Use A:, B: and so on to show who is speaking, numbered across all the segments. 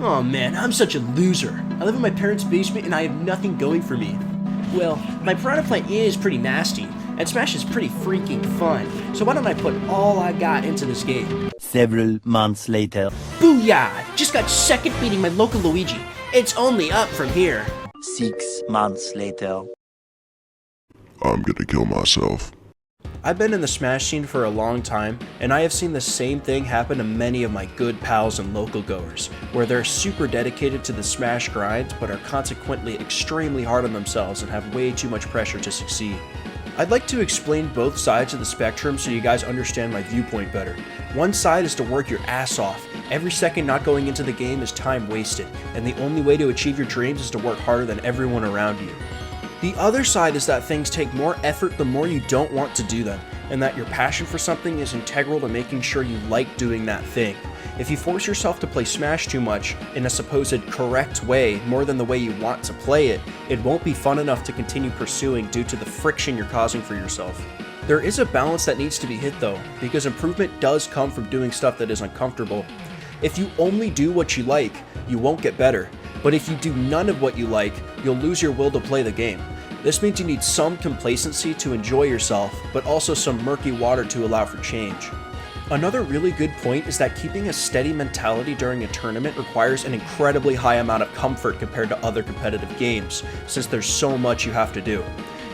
A: Oh man, I'm such a loser. I live in my parents' basement and I have nothing going for me. Well, my Piranha Plant is pretty nasty, and Smash is pretty freaking fun, so why don't I put all I got into this game?
B: Several months later.
A: Booyah! Just got second beating my local Luigi. It's only up from here.
B: 6 months later.
C: I'm gonna kill myself.
A: I've been in the Smash scene for a long time, and I have seen the same thing happen to many of my good pals and local goers, where they're super dedicated to the Smash grind, but are consequently extremely hard on themselves and have way too much pressure to succeed. I'd like to explain both sides of the spectrum so you guys understand my viewpoint better. One side is to work your ass off. Every second not going into the game is time wasted, and the only way to achieve your dreams is to work harder than everyone around you. The other side is that things take more effort the more you don't want to do them, and that your passion for something is integral to making sure you like doing that thing. If you force yourself to play Smash too much, in a supposed correct way, more than the way you want to play it, it won't be fun enough to continue pursuing due to the friction you're causing for yourself. There is a balance that needs to be hit though, because improvement does come from doing stuff that is uncomfortable. If you only do what you like, you won't get better. But if you do none of what you like, you'll lose your will to play the game. This means you need some complacency to enjoy yourself, but also some murky water to allow for change. Another really good point is that keeping a steady mentality during a tournament requires an incredibly high amount of comfort compared to other competitive games, since there's so much you have to do.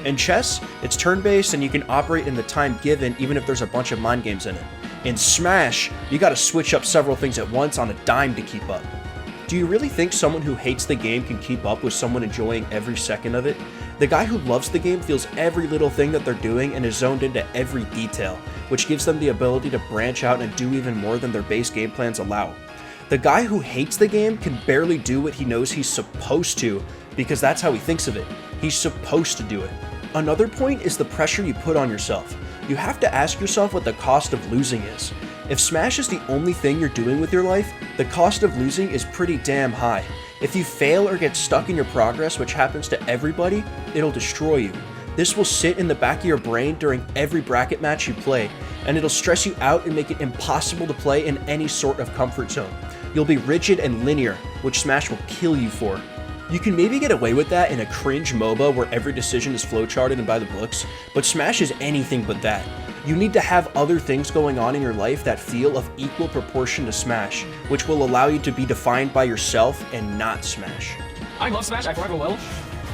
A: In chess, it's turn-based and you can operate in the time given even if there's a bunch of mind games in it. In Smash, you gotta switch up several things at once on a dime to keep up. Do you really think someone who hates the game can keep up with someone enjoying every second of it? The guy who loves the game feels every little thing that they're doing and is zoned into every detail, which gives them the ability to branch out and do even more than their base game plans allow. The guy who hates the game can barely do what he knows he's supposed to, because that's how he thinks of it. He's supposed to do it. Another point is the pressure you put on yourself. You have to ask yourself what the cost of losing is. If Smash is the only thing you're doing with your life, the cost of losing is pretty damn high. If you fail or get stuck in your progress, which happens to everybody, it'll destroy you. This will sit in the back of your brain during every bracket match you play, and it'll stress you out and make it impossible to play in any sort of comfort zone. You'll be rigid and linear, which Smash will kill you for. You can maybe get away with that in a cringe MOBA where every decision is flowcharted and by the books, but Smash is anything but that. You need to have other things going on in your life that feel of equal proportion to Smash, which will allow you to be defined by yourself and not Smash.
D: I love Smash, I forever will,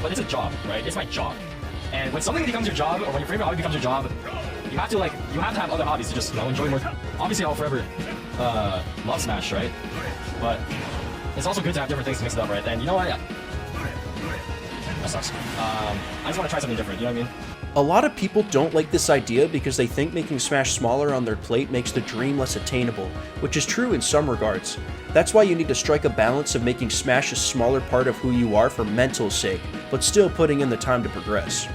D: but it's a job, right? It's my job. And when something becomes your job, or when your favorite hobby becomes your job, you have to have other hobbies to just, enjoy more. Obviously, I'll forever love Smash, right? But it's also good to have different things to mix it up, right? And you know what? Yeah. That sucks. I just want to try something different, you know what I mean?
A: A lot of people don't like this idea because they think making Smash smaller on their plate makes the dream less attainable, which is true in some regards. That's why you need to strike a balance of making Smash a smaller part of who you are for mental sake, but still putting in the time to progress.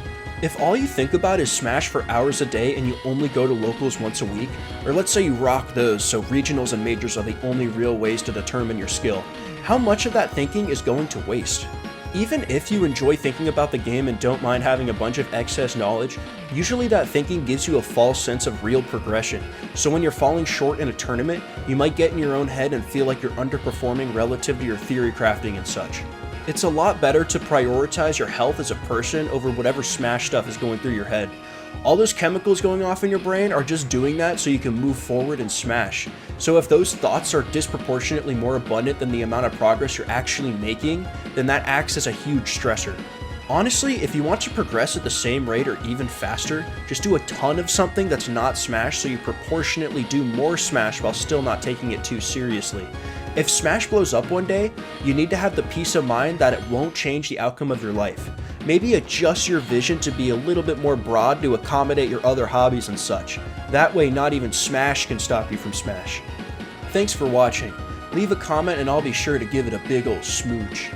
A: If all you think about is Smash for hours a day and you only go to locals once a week, or let's say you rock those so regionals and majors are the only real ways to determine your skill, how much of that thinking is going to waste? Even if you enjoy thinking about the game and don't mind having a bunch of excess knowledge, usually that thinking gives you a false sense of real progression. So when you're falling short in a tournament, you might get in your own head and feel like you're underperforming relative to your theory crafting and such. It's a lot better to prioritize your health as a person over whatever Smash stuff is going through your head. All those chemicals going off in your brain are just doing that so you can move forward and Smash. So if those thoughts are disproportionately more abundant than the amount of progress you're actually making, then that acts as a huge stressor. Honestly, if you want to progress at the same rate or even faster, just do a ton of something that's not Smash so you proportionately do more Smash while still not taking it too seriously. If Smash blows up one day, you need to have the peace of mind that it won't change the outcome of your life. Maybe adjust your vision to be a little bit more broad to accommodate your other hobbies and such. That way not even Smash can stop you from Smash. Thanks for watching. Leave a comment and I'll be sure to give it a big ol' smooch.